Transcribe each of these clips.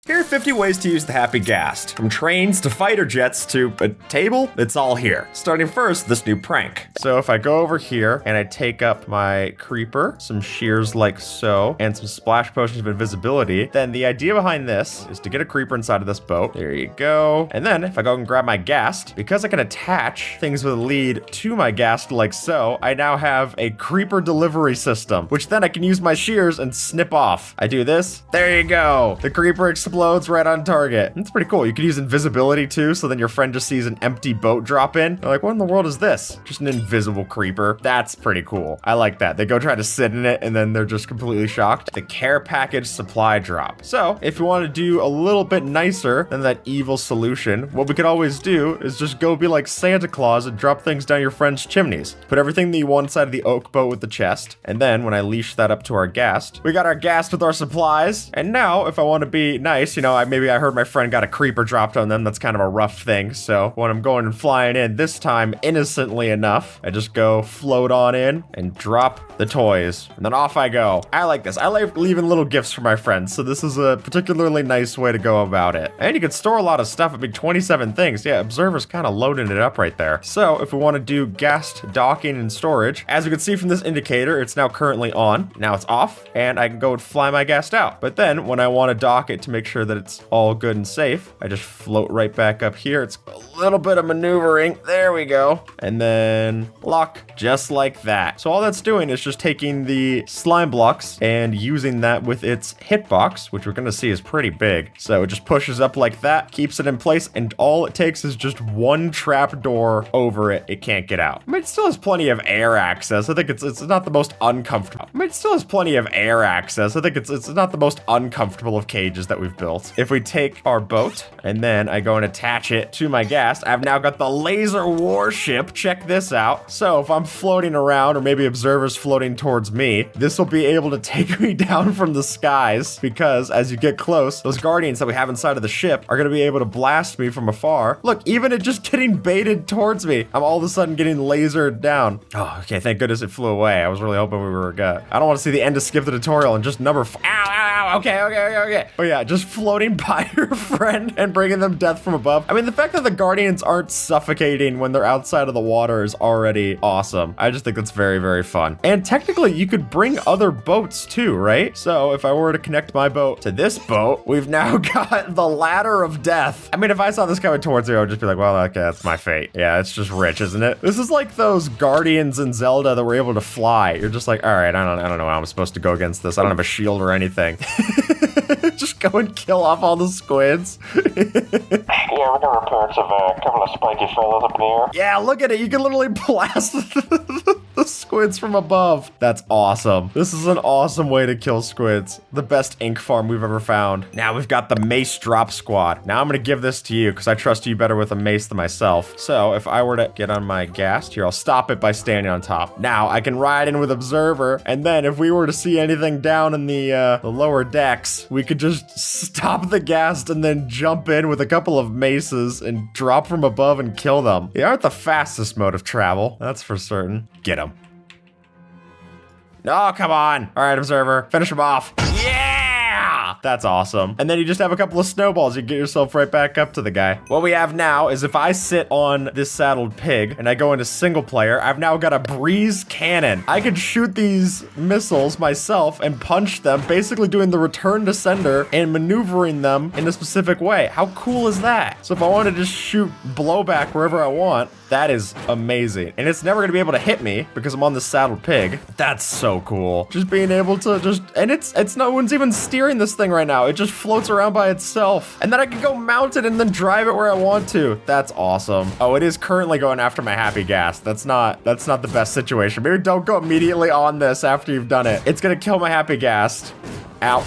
Here are 50 ways to use the Happy Ghast. From trains to fighter jets to a table, it's all here. Starting first, this new prank. So if I go over here and I take up my creeper, some shears like so, and some splash potions of invisibility, then the idea behind this is to get a creeper inside of this boat. There you go. And then if I go and grab my Ghast, because I can attach things with a lead to my Ghast like so, I now have a creeper delivery system, which then I can use my shears and snip off. I do this, there you go. The creeper explodes right on target. It's pretty cool. You could use invisibility too, so then your friend just sees an empty boat drop in. They're like, what in the world is this? Just an invisible creeper. That's pretty cool. I like that. They go try to sit in it and then they're just completely shocked. The care package supply drop. So if you want to do a little bit nicer than that evil solution, what we could always do is just go be like Santa Claus and drop things down your friend's chimneys. Put everything that you want inside of the oak boat with the chest. And then when I leash that up to our Ghast, we got our Ghast with our supplies. And now if I want to be nice, you know, maybe I heard my friend got a creeper dropped on them. That's kind of a rough thing. So when I'm going and flying in, this time innocently enough, I just go float on in and drop the toys. And then off I go. I like this. I like leaving little gifts for my friends. So this is a particularly nice way to go about it. And you can store a lot of stuff. I mean, 27 things. Yeah, Observer's kind of loading it up right there. So if we want to do Ghast docking and storage, as you can see from this indicator, it's now currently on. Now it's off and I can go and fly my Ghast out. But then when I want to dock it to make sure that it's all good and safe, I just float right back up here. It's a little bit of maneuvering. There we go. And then lock just like that. So all that's doing is just taking the slime blocks and using that with its hitbox, which we're going to see is pretty big. So it just pushes up like that, keeps it in place, and all it takes is just one trap door over it. It can't get out. I mean, it still has plenty of air access. I think it's not the most uncomfortable. I mean, it still has plenty of air access. I think it's not the most uncomfortable of cages that we've built. If we take our boat and then I go and attach it to my Ghast, I've now got the laser warship. Check this out. So if I'm floating around, or maybe Observer's floating towards me, this will be able to take me down from the skies, because as you get close, those guardians that we have inside of the ship are going to be able to blast me from afar. Look, even it just getting baited towards me, I'm all of a sudden getting lasered down. Oh, okay, thank goodness it flew away. I was really hoping we were good. I don't want to see the end to skip the tutorial and just number ow, ow, ow, okay. Oh yeah, just floating by your friend and bringing them death from above. I mean, the fact that the guardians aren't suffocating when they're outside of the water is already awesome. I just think that's very, very fun. And technically, you could bring other boats too, right? So if I were to connect my boat to this boat, we've now got the ladder of death. I mean, if I saw this coming towards me, I would just be like, well, okay, that's my fate. Yeah, it's just rich, isn't it? This is like those guardians in Zelda that were able to fly. You're just like, all right, I don't know how I'm supposed to go against this. I don't have a shield or anything. Just go and kill off all the squids. Yeah, we got reports of a couple of spiky fellows up in the air. Yeah, look at it. You can literally blast the squids from above. That's awesome. This is an awesome way to kill squids. The best ink farm we've ever found. Now we've got the mace drop squad. Now I'm going to give this to you because I trust you better with a mace than myself. So if I were to get on my Ghast here, I'll stop it by standing on top. Now I can ride in with Observer. And then if we were to see anything down in the lower decks, we could just stop the Ghast and then jump in with a couple of maces and drop from above and kill them. They aren't the fastest mode of travel, that's for certain. Get them. Oh, come on. All right, Observer, finish him off. Yeah! That's awesome. And then you just have a couple of snowballs. You get yourself right back up to the guy. What we have now is if I sit on this saddled pig and I go into single player, I've now got a breeze cannon. I can shoot these missiles myself and punch them, basically doing the return to sender and maneuvering them in a specific way. How cool is that? So if I want to just shoot blowback wherever I want, that is amazing. And it's never going to be able to hit me because I'm on the saddled pig. That's so cool. Just being able to and it's no one's even steering this thing right now. It just floats around by itself. And then I can go mount it and then drive it where I want to. That's awesome. Oh, it is currently going after my Happy Ghast. That's not the best situation. Maybe don't go immediately on this after you've done it. It's going to kill my Happy Ghast. Ow.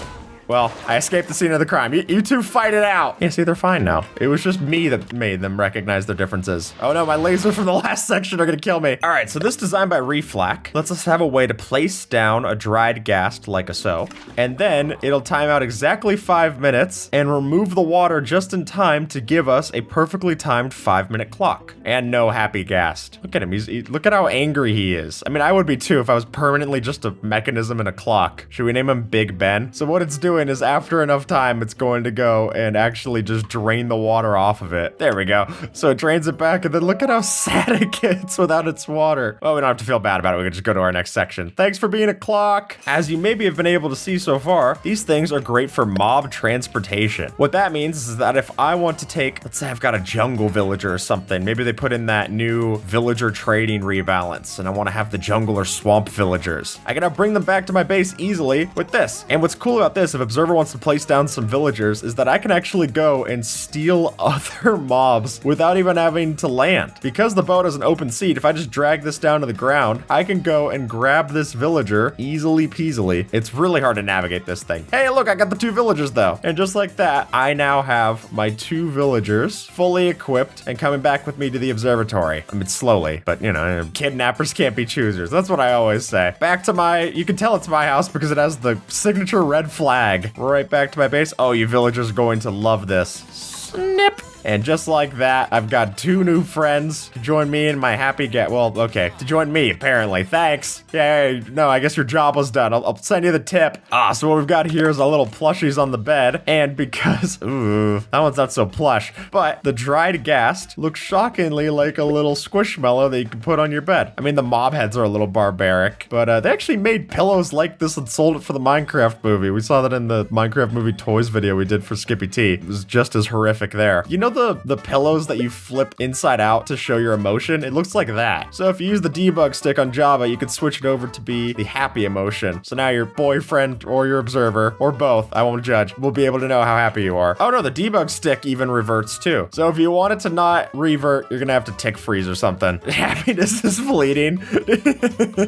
Well, I escaped the scene of the crime. You two fight it out. Yeah, see, they're fine now. It was just me that made them recognize their differences. Oh no, my lasers from the last section are gonna kill me. All right, so this design by Reflac lets us have a way to place down a dried Ghast like a so, and then it'll time out exactly 5 minutes and remove the water just in time to give us a perfectly timed 5-minute clock. And no Happy Ghast. Look at him, look at how angry he is. I mean, I would be too if I was permanently just a mechanism and a clock. Should we name him Big Ben? So what it's doing doing is after enough time, it's going to go and actually just drain the water off of it. There we go. So it drains it back, and then look at how sad it gets without its water. Well, we don't have to feel bad about it. We can just go to our next section. Thanks for being a clock. As you maybe have been able to see so far, these things are great for mob transportation. What that means is that if I want to take, let's say I've got a jungle villager or something, maybe they put in that new villager trading rebalance, and I want to have the jungle or swamp villagers. I can now bring them back to my base easily with this. And what's cool about this, if Observer wants to place down some villagers, is that I can actually go and steal other mobs without even having to land. Because the boat has an open seat, if I just drag this down to the ground, I can go and grab this villager easily peasily. It's really hard to navigate this thing. Hey, look, I got the 2 villagers though. And just like that, I now have my 2 villagers fully equipped and coming back with me to the observatory. I mean, slowly, but you know, kidnappers can't be choosers. That's what I always say. Back to my, you can tell it's my house because it has the signature red flag. Right back to my base. Oh, you villagers are going to love this. Snip. And just like that, I've got 2 new friends to join me in my happy well, okay, to join me, apparently. Thanks. Yay. No, I guess your job was done. I'll send you the tip. So what we've got here is a little plushies on the bed. And because, ooh, that one's not so plush, but the dried ghast looks shockingly like a little squishmallow that you can put on your bed. I mean, the mob heads are a little barbaric, but they actually made pillows like this and sold it for the Minecraft movie. We saw that in the Minecraft movie toys video we did for Skippy T. It was just as horrific there. You know the pillows that you flip inside out to show your emotion? It looks like that. So if you use the debug stick on Java, you could switch it over to be the happy emotion. So now your boyfriend or your observer, or both, I won't judge, will be able to know how happy you are. Oh no, the debug stick even reverts too. So if you want it to not revert, you're gonna have to tick freeze or something. Happiness is fleeting.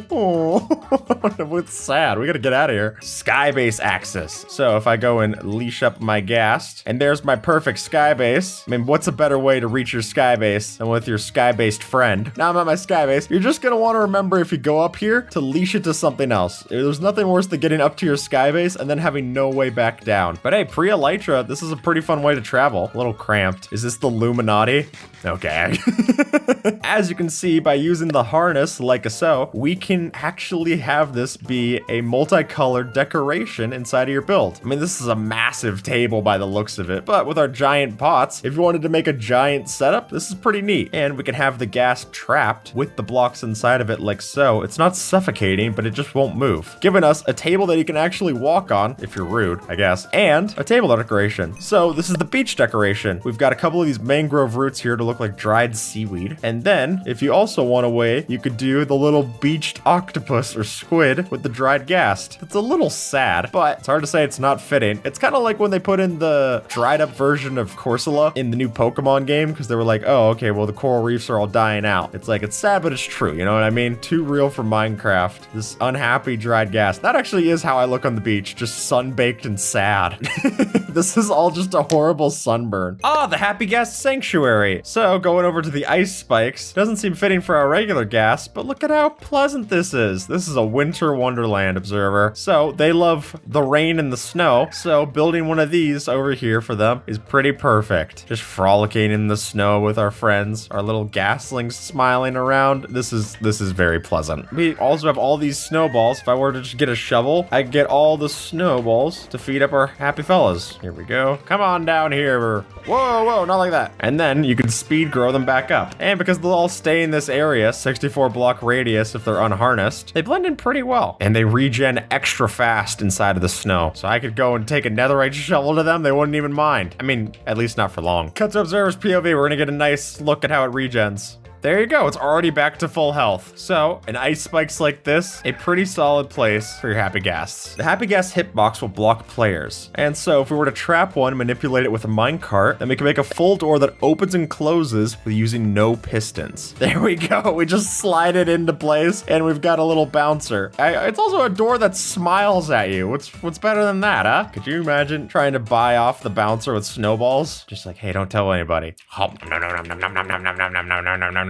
Oh, it's sad. We gotta get out of here. Skybase access. So if I go and leash up my ghast, and there's my perfect skybase. I mean, what's a better way to reach your skybase than with your sky-based friend? Now I'm at my skybase. You're just gonna want to remember if you go up here to leash it to something else. There's nothing worse than getting up to your skybase and then having no way back down. But hey, pre-Elytra, this is a pretty fun way to travel. A little cramped. Is this the Illuminati? Okay. As you can see, by using the harness like so, we can actually have this be a multicolored decoration inside of your build. I mean, this is a massive table by the looks of it, but with our giant pots, if you wanted to make a giant setup, this is pretty neat. And we can have the gas trapped with the blocks inside of it like so. It's not suffocating, but it just won't move, giving us a table that you can actually walk on, if you're rude, I guess, and a table decoration. So this is the beach decoration. We've got a couple of these mangrove roots here to look like dried seaweed. And then, if you also want a way, you could do the little beached octopus or squid with the dried ghast. It's a little sad, but it's hard to say it's not fitting. It's kind of like when they put in the dried up version of Corsola in the new Pokemon game, because they were like, oh, okay, well, the coral reefs are all dying out. It's like, it's sad, but it's true, you know what I mean? Too real for Minecraft. This unhappy dried ghast. That actually is how I look on the beach, just sun-baked and sad. This is all just a horrible sunburn. Ah, the Happy Ghast Sanctuary. So, going over to the ice spikes. Doesn't seem fitting for our regular ghast, but look at how pleasant this is. This is a winter wonderland, observer. So, they love the rain and the snow, so building one of these over here for them is pretty perfect. Just frolicking in the snow with our friends, our little gastlings smiling around. This is very pleasant. We also have all these snowballs. If I were to just get a shovel, I could get all the snowballs to feed up our happy fellas. Here we go. Come on down here. Whoa, whoa, not like that. And then you can speed grow them back up. And because they'll all stay in this area, 64 block radius if they're unharnessed, they blend in pretty well. And they regen extra fast inside of the snow. So I could go and take a netherite shovel to them, they wouldn't even mind. I mean, at least not for long. Cut to Observer's POV, we're gonna get a nice look at how it regens. There you go, it's already back to full health. So, an ice spikes like this, a pretty solid place for your Happy Ghasts. The Happy Ghast hitbox will block players. And so, if we were to trap one, manipulate it with a minecart, then we can make a full door that opens and closes with using no pistons. There we go, we just slide it into place, and we've got a little bouncer. It's also a door that smiles at you. What's better than that, huh? Could you imagine trying to buy off the bouncer with snowballs? Just like, hey, don't tell anybody.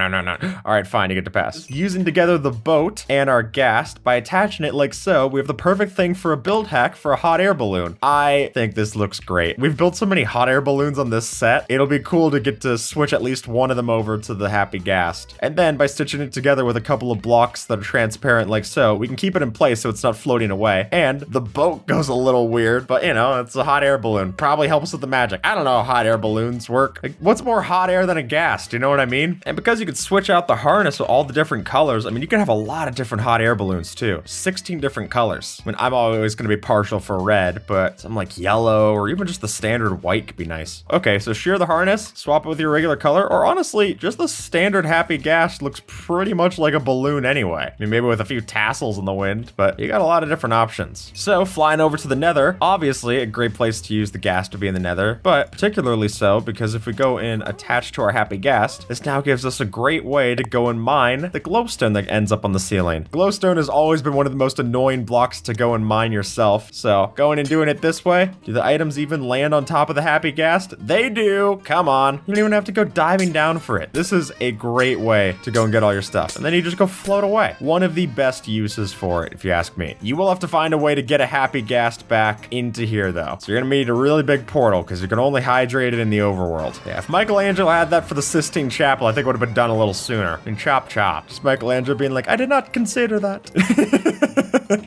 no. All right, fine, you get to pass. Using together the boat and our Ghast by attaching it like so, we have the perfect thing for a build hack for a hot air balloon. I think this looks great. We've built so many hot air balloons on this set. It'll be cool to get to switch at least one of them over to the happy Ghast. And then by stitching it together with a couple of blocks that are transparent like so, we can keep it in place so it's not floating away. And the boat goes a little weird, but you know, it's a hot air balloon. Probably helps with the magic. I don't know how hot air balloons work. Like, what's more hot air than a Ghast? You know what I mean? And because you can switch out the harness with all the different colors, I mean, you can have a lot of different hot air balloons too. 16 different colors. I mean, I'm always going to be partial for red, but something like yellow or even just the standard white could be nice. Okay, so shear the harness, swap it with your regular color, or honestly, just the standard happy Ghast looks pretty much like a balloon anyway. I mean, maybe with a few tassels in the wind, but you got a lot of different options. So flying over to the nether, obviously a great place to use the Ghast to be in the nether, but particularly so because if we go in attached to our happy Ghast, this now gives us a great way to go and mine the glowstone that ends up on the ceiling. Glowstone has always been one of the most annoying blocks to go and mine yourself, so going and doing it this way, do the items even land on top of the happy Ghast? They do! Come on. You don't even have to go diving down for it. This is a great way to go and get all your stuff, and then you just go float away. One of the best uses for it, if you ask me. You will have to find a way to get a happy Ghast back into here, though. So you're gonna need a really big portal, because you can only hydrate it in the overworld. Yeah, if Michelangelo had that for the Sistine Chapel, I think it would have been done a little sooner. I mean, chop chop. Just Michelangelo being like, I did not consider that.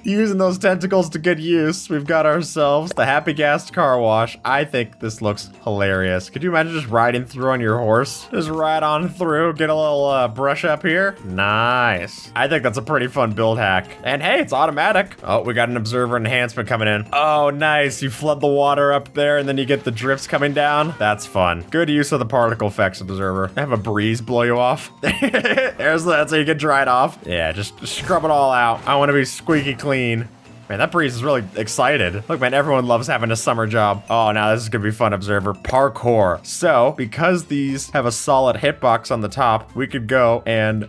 Using those tentacles to good use, we've got ourselves the happy Ghast car wash. I think this looks hilarious. Could you imagine just riding through on your horse? Just ride on through, get a little brush up here. Nice. I think that's a pretty fun build hack. And hey, it's automatic. Oh, we got an observer enhancement coming in. Oh, nice. You flood the water up there and then you get the drips coming down. That's fun. Good use of the particle effects observer. Have a breeze blow you off. That's how you get dried off. Yeah, just scrub it all out. I want to be squeaky clean. Man, that breeze is really excited. Look, man, everyone loves having a summer job. Oh, now this is gonna be fun, observer. Parkour. So, because these have a solid hitbox on the top, we could go and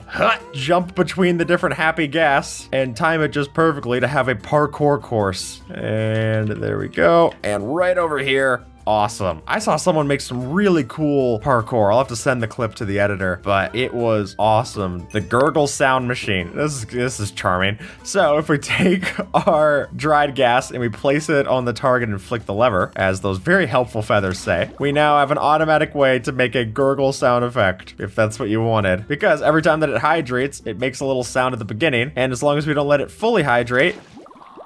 jump between the different happy Ghasts and time it just perfectly to have a parkour course. And there we go. And right over here, awesome. I saw someone make some really cool parkour. I'll have to send the clip to the editor, but it was awesome. The gurgle sound machine. This is charming. So if we take our dried gas and we place it on the target and flick the lever, as those very helpful feathers say, we now have an automatic way to make a gurgle sound effect, if that's what you wanted. Because every time that it hydrates, it makes a little sound at the beginning, and as long as we don't let it fully hydrate,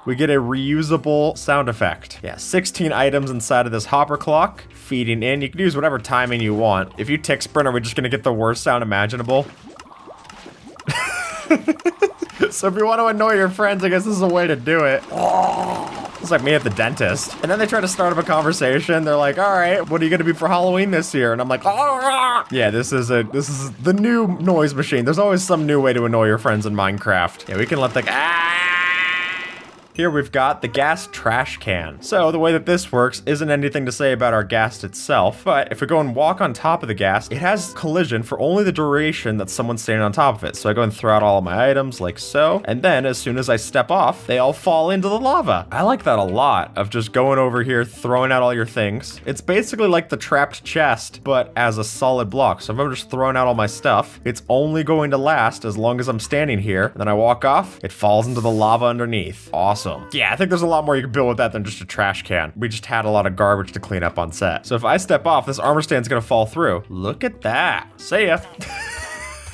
we get a reusable sound effect. Yeah, 16 items inside of this hopper clock, feeding in. You can use whatever timing you want. If you tick sprint, are we just gonna get the worst sound imaginable? So if you want to annoy your friends, I guess this is a way to do it. It's like me at the dentist. And then they try to start up a conversation. They're like, all right, what are you gonna be for Halloween this year? And I'm like, oh, yeah, this is the new noise machine. There's always some new way to annoy your friends in Minecraft. Yeah, we can let the Here we've got the Ghast trash can. So the way that this works isn't anything to say about our Ghast itself, but if we go and walk on top of the Ghast, it has collision for only the duration that someone's standing on top of it. So I go and throw out all of my items like so, and then as soon as I step off, they all fall into the lava. I like that a lot, of just going over here, throwing out all your things. It's basically like the trapped chest, but as a solid block. So if I'm just throwing out all my stuff, it's only going to last as long as I'm standing here. And then I walk off, it falls into the lava underneath. Awesome. Yeah, I think there's a lot more you can build with that than just a trash can. We just had a lot of garbage to clean up on set. So if I step off, this armor stand's gonna fall through. Look at that. See ya.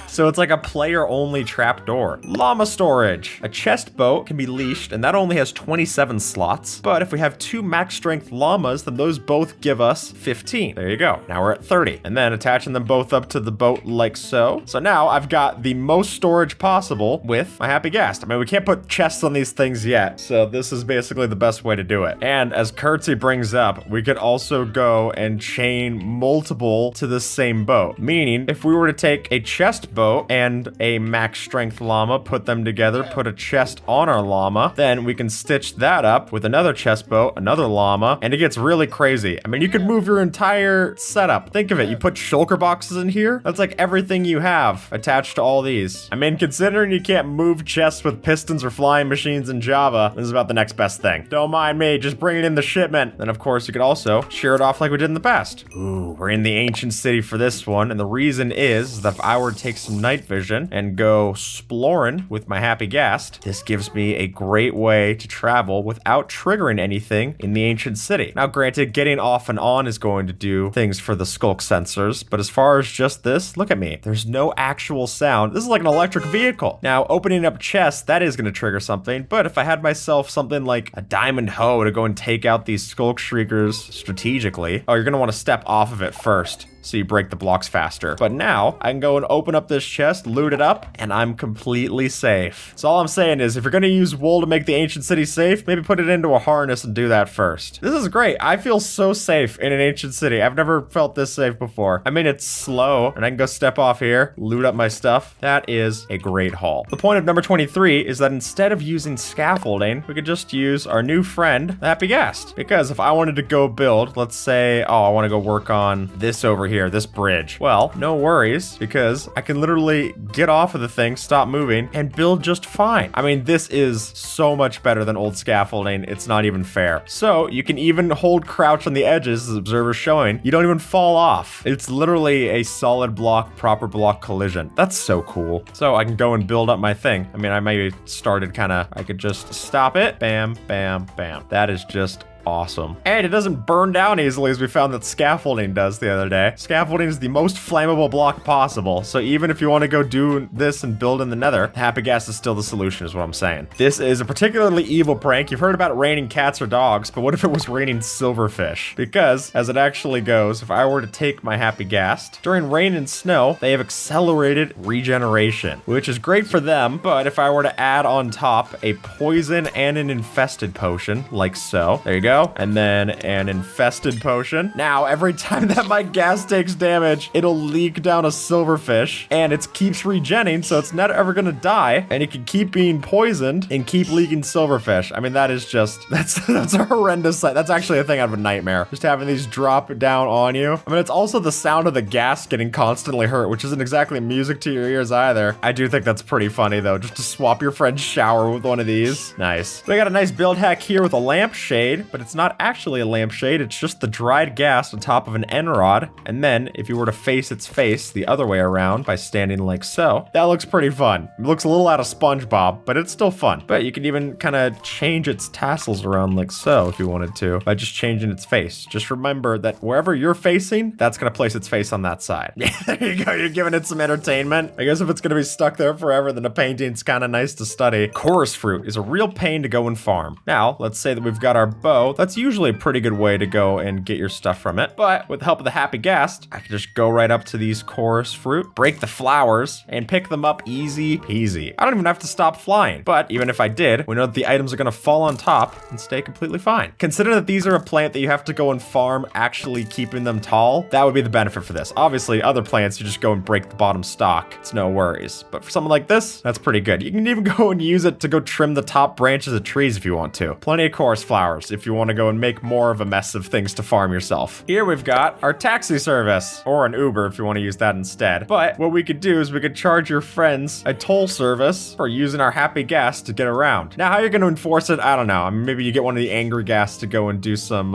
So it's like a player-only trapdoor. Llama storage. A chest boat can be leashed, and that only has 27 slots. But if we have 2 max strength llamas, then those both give us 15. There you go. Now we're at 30. And then attaching them both up to the boat like so. So now I've got the most storage possible with my happy Ghast. I mean, we can't put chests on these things yet, so this is basically the best way to do it. And as Curtsy brings up, we could also go and chain multiple to the same boat. Meaning, if we were to take a chest boat and a max strength llama, put them together, put a chest on our llama, then we can stitch that up with another chest boat, another llama, and it gets really crazy. I mean, you could move your entire setup. Think of it, you put shulker boxes in here, that's like everything you have attached to all these. I mean, considering you can't move chests with pistons or flying machines in Java, this is about the next best thing. Don't mind me, just bringing in the shipment. Then of course you could also shear it off like we did in the past. Ooh, we're in the ancient city for this one, and the reason is that if I were to take some some night vision and go exploring with my happy Ghast, this gives me a great way to travel without triggering anything in the ancient city. Now, granted, getting off and on is going to do things for the skulk sensors, but as far as just this, look at me. There's no actual sound. This is like an electric vehicle. Now, opening up chests, that is going to trigger something, but if I had myself something like a diamond hoe to go and take out these skulk shriekers strategically, oh, you're going to want to step off of it first, so you break the blocks faster. But now I can go and open up this chest, loot it up, and I'm completely safe. So all I'm saying is if you're gonna use wool to make the ancient city safe, maybe put it into a harness and do that first. This is great. I feel so safe in an ancient city. I've never felt this safe before. I mean, it's slow and I can go step off here, loot up my stuff. That is a great haul. The point of number 23 is that instead of using scaffolding, we could just use our new friend, the Happy Ghast. Because if I wanted to go build, let's say, oh, I wanna go work on this over here, this bridge. Well, no worries, because I can literally get off of the thing, stop moving, and build just fine. I mean, this is so much better than old scaffolding. It's not even fair. So you can even hold crouch on the edges, as observer's showing. You don't even fall off. It's literally a solid block, proper block collision. That's so cool. So I can go and build up my thing. I mean, I maybe started I could just stop it. Bam, bam, bam. That is just awesome. And it doesn't burn down easily, as we found that scaffolding does the other day. Scaffolding is the most flammable block possible, so even if you want to go do this and build in the nether, Happy Ghast is still the solution, is what I'm saying. This is a particularly evil prank. You've heard about it raining cats or dogs, but what if it was raining silverfish? Because, as it actually goes, if I were to take my Happy Ghast, during rain and snow, they have accelerated regeneration, which is great for them, but if I were to add on top a poison and an infested potion, like so, there you go, and then an infested potion. Now, every time that my Ghast takes damage, it'll leak down a silverfish, and it keeps regenning, so it's not ever gonna die, and it can keep being poisoned and keep leaking silverfish. I mean, that is just, that's a horrendous sight. That's actually a thing out of a nightmare, just having these drop down on you. I mean, it's also the sound of the Ghast getting constantly hurt, which isn't exactly music to your ears either. I do think that's pretty funny, though, just to swap your friend's shower with one of these. Nice. We got a nice build hack here with a lampshade, but it's not actually a lampshade, it's just the dried Ghast on top of an end rod, and then if you were to face its face the other way around by standing like so, that looks pretty fun. It looks a little out of SpongeBob, but it's still fun. But you can even kind of change its tassels around like so if you wanted to, by just changing its face. Just remember that wherever you're facing, that's gonna place its face on that side. There you go, you're giving it some entertainment. I guess if it's gonna be stuck there forever, then a painting's kind of nice to study. Chorus fruit is a real pain to go and farm. Now, let's say that we've got our bow. That's usually a pretty good way to go and get your stuff from it. But with the help of the Happy Ghast, I can just go right up to these chorus fruit, break the flowers, and pick them up easy peasy. I don't even have to stop flying. But even if I did, we know that the items are gonna fall on top and stay completely fine. Consider that these are a plant that you have to go and farm, actually keeping them tall. That would be the benefit for this. Obviously, other plants, you just go and break the bottom stalk. It's no worries. But for something like this, that's pretty good. You can even go and use it to go trim the top branches of trees if you want to. Plenty of chorus flowers if you want to go and make more of a mess of things to farm yourself. Here we've got our taxi service, or an Uber if you want to use that instead. But what we could do is we could charge your friends a toll service for using our Happy Ghast to get around. Now, how you're going to enforce it, I don't know. I mean, maybe you get one of the angry Ghasts to go and do some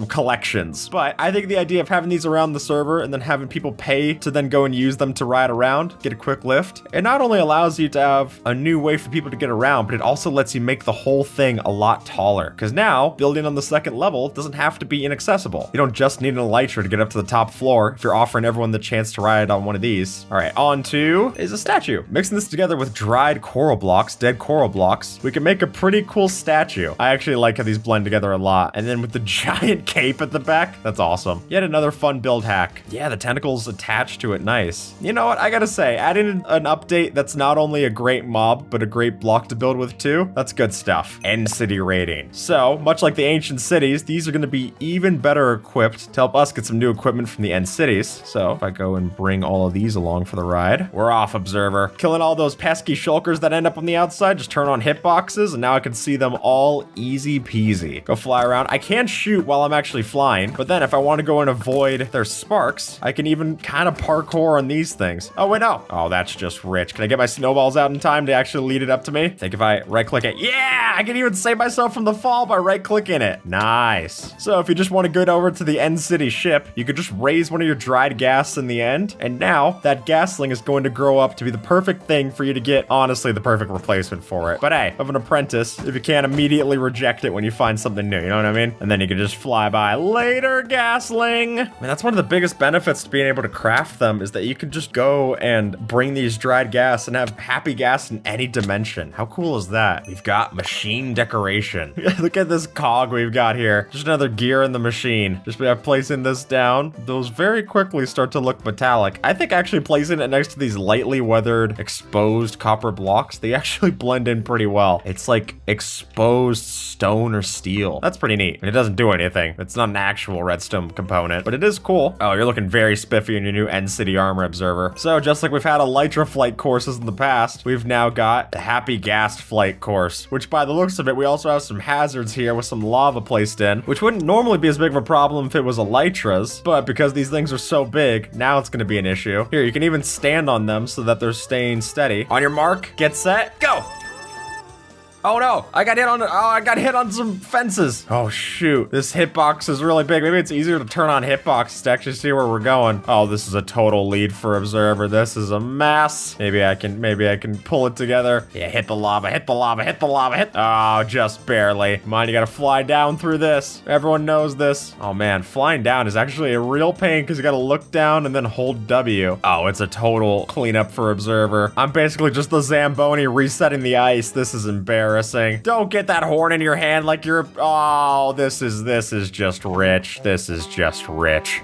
collections. But I think the idea of having these around the server and then having people pay to then go and use them to ride around, get a quick lift, it not only allows you to have a new way for people to get around, but it also lets you make the whole thing a lot taller. Because now, building on the second level doesn't have to be inaccessible. You don't just need an elytra to get up to the top floor if you're offering everyone the chance to ride on one of these. All right, on to is a statue. Mixing this together with dried coral blocks, dead coral blocks, we can make a pretty cool statue. I actually like how these blend together a lot. And then with the giant cape at the back, that's awesome. Yet another fun build hack. Yeah, the tentacles attached to it, nice. You know what, I gotta say, adding an update that's not only a great mob, but a great block to build with too, that's good stuff. End city rating. So, much like the ancient cities, these are gonna be even better equipped to help us get some new equipment from the end cities. So if I go and bring all of these along for the ride, we're off, observer. Killing all those pesky shulkers that end up on the outside, just turn on hitboxes, and now I can see them all easy peasy. Go fly around. I can shoot while I'm actually flying, but then if I want to go and avoid their sparks, I can even kind of parkour on these things. Oh, wait, no. Oh, that's just rich. Can I get my snowballs out in time to actually lead it up to me? I think if I right-click it, yeah, I can even save myself from the fall by right-clicking it. it. Nice. So if you just want to go over to the end city ship, you could just raise one of your dried gas in the end. And now that gasling is going to grow up to be the perfect thing for you to get, honestly, the perfect replacement for it. But hey, of an apprentice, if you can't immediately reject it when you find something new, you know what I mean? And then you can just fly by. Later, gasling. I mean, that's one of the biggest benefits to being able to craft them is that you can just go and bring these dried gas and have happy gas in any dimension. How cool is that? We've got machine decoration. Look at this cog we've got here. Just another gear in the machine. Just by placing this down, those very quickly start to look metallic. I think actually placing it next to these lightly weathered, exposed copper blocks, they actually blend in pretty well. It's like exposed stone or steel. That's pretty neat. And it doesn't do anything. It's not an actual redstone component, but it is cool. Oh, you're looking very spiffy in your new End City Armor Observer. So just like we've had Elytra flight courses in the past, we've now got the Happy Ghast flight course, which by the looks of it, we also have some hazards here with some lava placed in, which wouldn't normally be as big of a problem if it was Elytras, but because these things are so big, now it's gonna be an issue. Here, you can even stand on them so that they're staying steady. On your mark, get set, go! Oh no, I got hit on some fences. Oh shoot, this hitbox is really big. Maybe it's easier to turn on hitboxes to actually see where we're going. Oh, this is a total lead for Observer. This is a mess. Maybe I can pull it together. Yeah, hit the lava, hit the lava, hit the lava, hit. Oh, just barely. Come on, you gotta fly down through this. Everyone knows this. Oh man, flying down is actually a real pain because you gotta look down and then hold W. Oh, it's a total cleanup for Observer. I'm basically just the Zamboni resetting the ice. This is embarrassing. Don't get that horn in your hand like you're, oh, this is just rich. This is just rich.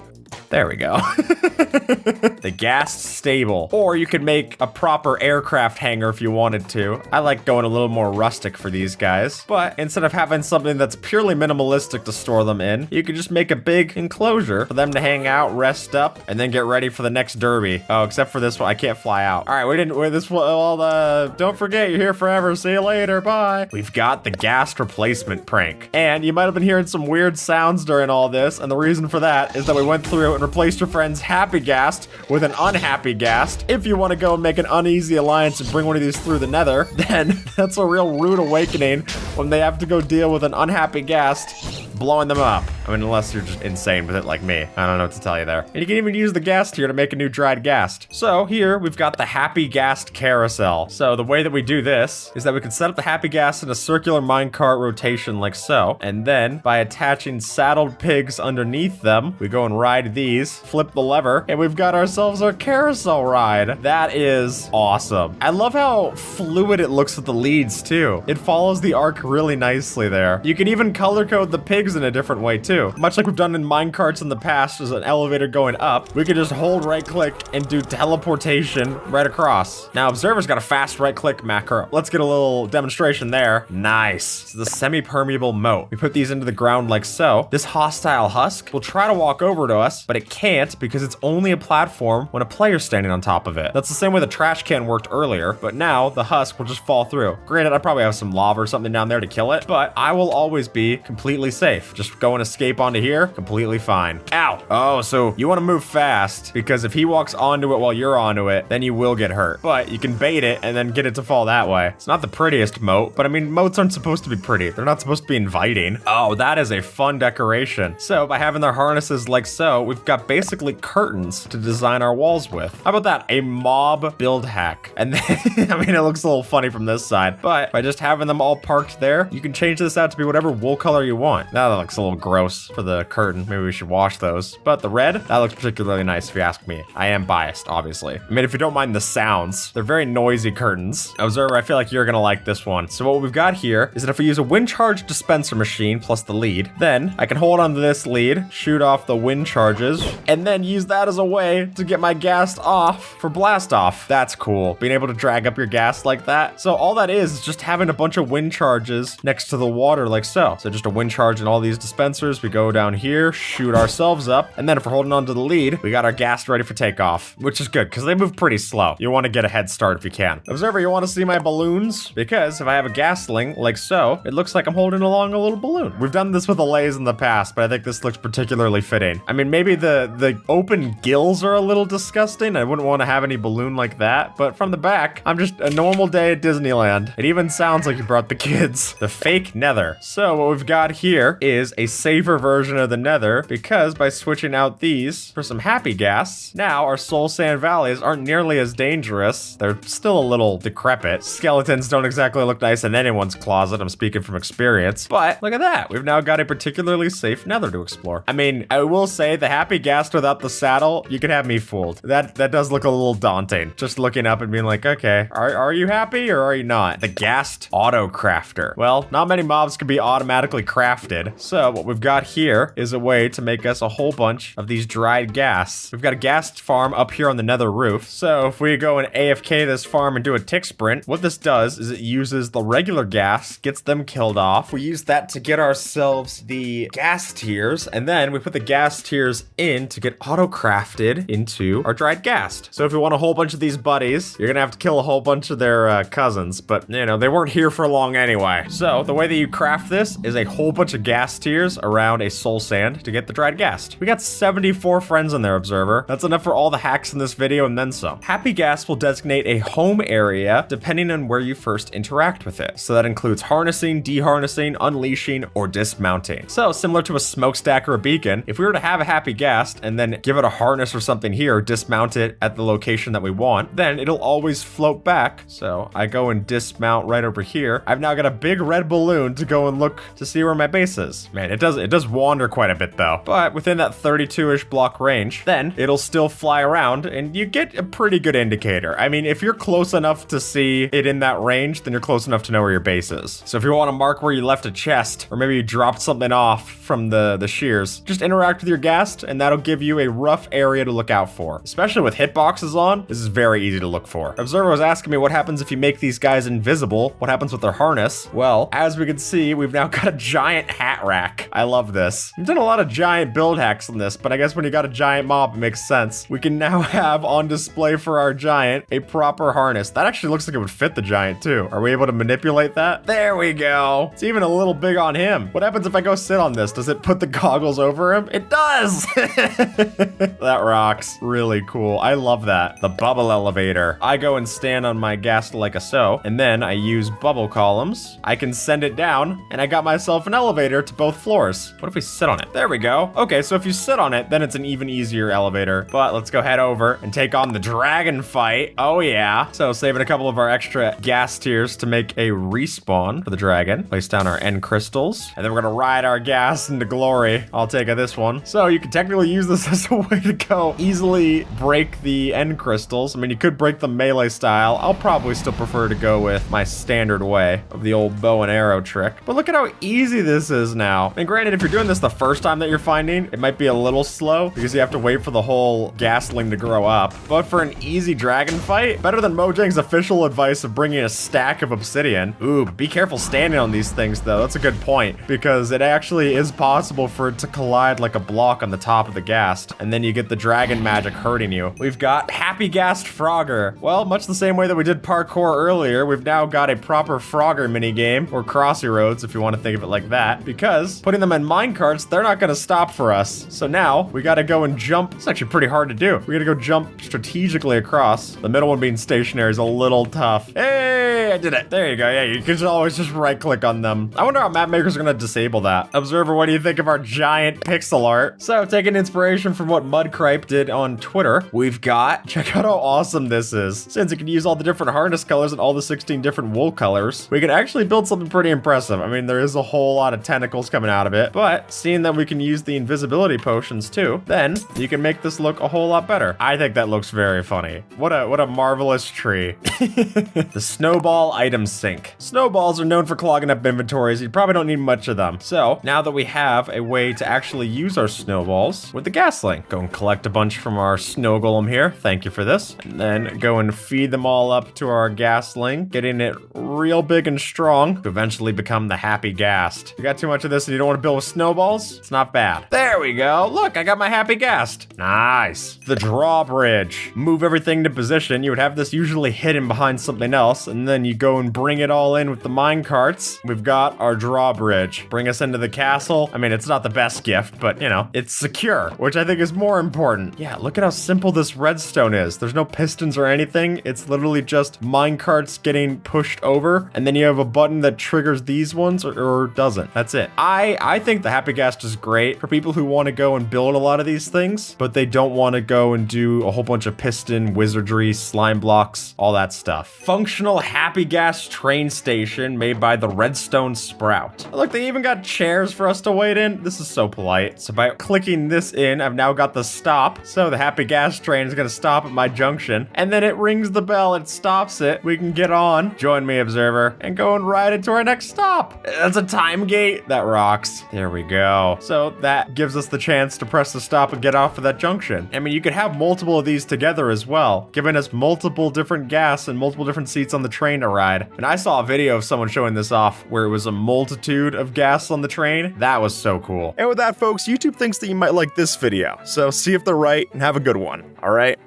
There we go. The Ghast stable. Or you could make a proper aircraft hangar if you wanted to. I like going a little more rustic for these guys. But instead of having something that's purely minimalistic to store them in, you could just make a big enclosure for them to hang out, rest up, and then get ready for the next derby. Oh, except for this one, I can't fly out. All right, don't forget, you're here forever. See you later, bye. We've got the Ghast replacement prank. And you might have been hearing some weird sounds during all this, and the reason for that is that we went through and replaced your friend's happy Ghast with an unhappy Ghast. If you want to go and make an uneasy alliance and bring one of these through the nether, then that's a real rude awakening when they have to go deal with an unhappy Ghast blowing them up. I mean, unless you're just insane with it like me. I don't know what to tell you there. And you can even use the Ghast here to make a new dried Ghast. So here we've got the Happy Ghast carousel. So the way that we do this is that we can set up the Happy Ghast in a circular minecart rotation like so. And then by attaching saddled pigs underneath them, we go and ride these, flip the lever, and we've got ourselves our carousel ride. That is awesome. I love how fluid it looks with the leads too. It follows the arc really nicely there. You can even color code the pigs in a different way too. Much like we've done in minecarts in the past as an elevator going up, we can just hold right click and do teleportation right across. Now Observer's got a fast right click macro. Let's get a little demonstration there. Nice. It's the semi-permeable moat. We put these into the ground like so. This hostile husk will try to walk over to us, but it can't because it's only a platform when a player's standing on top of it. That's the same way the trash can worked earlier, but now the husk will just fall through. Granted, I probably have some lava or something down there to kill it, but I will always be completely safe. Just go and escape onto here, completely fine. Ow! Oh, so you want to move fast because if he walks onto it while you're onto it, then you will get hurt. But you can bait it and then get it to fall that way. It's not the prettiest moat, but I mean, moats aren't supposed to be pretty. They're not supposed to be inviting. Oh, that is a fun decoration. So by having their harnesses like so, we've got basically curtains to design our walls with. How about that? A mob build hack. And then, I mean, it looks a little funny from this side, but by just having them all parked there, you can change this out to be whatever wool color you want. Now that looks a little gross for the curtain. Maybe we should wash those. But the red, that looks particularly nice if you ask me. I am biased, obviously. I mean, if you don't mind the sounds, they're very noisy curtains. Observer, I feel like you're gonna like this one. So what we've got here is that if we use a wind charge dispenser machine plus the lead, then I can hold onto this lead, shoot off the wind charges, and then use that as a way to get my Ghast off for blast off. That's cool. Being able to drag up your Ghast like that. So all that is just having a bunch of wind charges next to the water like so. So just a wind charge in all these dispensers. We go down here, shoot ourselves up, and then if we're holding onto the lead, we got our Ghast ready for takeoff, which is good because they move pretty slow. You want to get a head start if you can. Observer, you want to see my balloons? Because if I have a Ghastling like so, it looks like I'm holding along a little balloon. We've done this with Allays in the past, but I think this looks particularly fitting. I mean, maybe the open gills are a little disgusting. I wouldn't want to have any balloon like that, but from the back, I'm just a normal day at Disneyland. It even sounds like you brought the kids. The fake nether. So what we've got here is a safer version of the nether, because by switching out these for some happy ghasts, now our soul sand valleys aren't nearly as dangerous. They're still a little decrepit. Skeletons don't exactly look nice in anyone's closet. I'm speaking from experience, but look at that. We've now got a particularly safe nether to explore. I mean, I will say the happy ghast without the saddle, you could have me fooled. That does look a little daunting. Just looking up and being like, okay, are you happy or are you not? The ghast auto crafter. Well, not many mobs can be automatically crafted. So what we've got here is a way to make us a whole bunch of these dried ghasts. We've got a ghast farm up here on the nether roof. So if we go and AFK this farm and do a tick sprint, what this does is it uses the regular ghasts, gets them killed off. We use that to get ourselves the ghast tears, and then we put the ghast tears in to get auto crafted into our dried ghast. So if you want a whole bunch of these buddies, you're gonna have to kill a whole bunch of their cousins, but you know, they weren't here for long anyway. So the way that you craft this is a whole bunch of ghast tears around a soul sand to get the dried ghast. We got 74 friends in there, Observer. That's enough for all the hacks in this video and then some. Happy ghast will designate a home area depending on where you first interact with it. So that includes harnessing, deharnessing, unleashing, or dismounting. So similar to a smokestack or a beacon, if we were to have a happy ghast and then give it a harness or something here, or dismount it at the location that we want, then it'll always float back. So I go and dismount right over here. I've now got a big red balloon to go and look to see where my base is. Man, it does wander quite a bit though, but within that 32-ish block range, then it'll still fly around and you get a pretty good indicator. I mean, if you're close enough to see it in that range, then you're close enough to know where your base is. So if you want to mark where you left a chest, or maybe you dropped something off from the shears, just interact with your ghast and that'll give you a rough area to look out for. Especially with hitboxes on, this is very easy to look for. Observer was asking me what happens if you make these guys invisible, what happens with their harness? Well, as we can see, we've now got a giant hat rack. I love this. We've done a lot of giant build hacks in this, but I guess when you got a giant mob, it makes sense. We can now have on display for our giant a proper harness. That actually looks like it would fit the giant too. Are we able to manipulate that? There we go. It's even a little big on him. What happens if I go sit on this? Does it put the goggles over him? It does! That rocks. Really cool. I love that. The bubble elevator. I go and stand on my ghast like a so, and then I use bubble columns. I can send it down, and I got myself an elevator to both floors. What if we sit on it? There we go. Okay, so if you sit on it, then it's an even easier elevator. But let's go head over and take on the dragon fight. Oh yeah. So saving a couple of our extra ghast tears to make a respawn for the dragon. Place down our end crystals, and then we're gonna ride our ghast into glory. I'll take this one. So you can technically use this as a way to go easily break the end crystals. I mean, you could break them melee style. I'll probably still prefer to go with my standard way of the old bow and arrow trick. But look at how easy this is now. And granted, if you're doing this the first time that you're finding, it might be a little slow because you have to wait for the whole ghastling to grow up. But for an easy dragon fight, better than Mojang's official advice of bringing a stack of obsidian. Ooh, be careful standing on these things though. That's a good point, because it actually is possible for it to collide like a block on the top of the ghast, and then you get the dragon magic hurting you. We've got Happy Ghast Frogger. Well, much the same way that we did parkour earlier, we've now got a proper Frogger minigame, or Crossy Roads if you want to think of it like that, because putting them in minecarts, they're not going to stop for us. So now we got to go and jump. It's actually pretty hard to do. We got to go jump strategically across. The middle one being stationary is a little tough. Hey, I did it. There you go. Yeah, you can always just right click on them. I wonder how map makers are going to disable that. Observer, what do you think of our giant pixel art? So taking inspiration from what Mudcripe did on Twitter, we've got, check out how awesome this is. Since it can use all the different harness colors and all the 16 different wool colors, we can actually build something pretty impressive. I mean, there is a whole lot of tentacles coming out of it, but seeing that we can use the invisibility potions too, then you can make this look a whole lot better. I think that looks very funny. What a marvelous tree. The snowball item sink. Snowballs are known for clogging up inventories. You probably don't need much of them. So now that we have a way to actually use our snowballs with the gas link, go and collect a bunch from our snow golem here. Thank you for this. And then go and feed them all up to our gas link, getting it real big and strong to eventually become the happy ghast. If you got too much of this and you don't want to build with snowballs, it's not bad. There we go. Look, I got my happy ghast. Nice. The drawbridge. Move everything to position. You would have this usually hidden behind something else, and then you go and bring it all in with the mine carts. We've got our drawbridge. Bring us into the castle. I mean, it's not the best gift, but you know, it's secure, which I think is more important. Yeah, look at how simple this redstone is. There's no pistons or anything. It's literally just mine carts getting pushed over, and then you have a button that triggers these ones or doesn't. That's it. I think the Happy Ghast is great for people who want to go and build a lot of these things, but they don't want to go and do a whole bunch of piston, wizardry, slime blocks, all that stuff. Functional Happy Ghast train station made by the Redstone Sprout. Look, they even got chairs for us to wait in. This is so polite. So by clicking this in, I've now got the stop. So the Happy Ghast train is going to stop at my junction, and then it rings the bell, it stops it. We can get on, join me, observer, and go and ride it to our next stop. That's a time gate. That rocks. There we go. So that gives us the chance to press the stop and get off of that junction. I mean, you could have multiple of these together as well, giving us multiple different gas and multiple different seats on the train to ride. And I saw a video of someone showing this off where it was a multitude of gas on the train. That was so cool. And with that, folks, YouTube thinks that you might like this video. So see if they're right and have a good one. All right.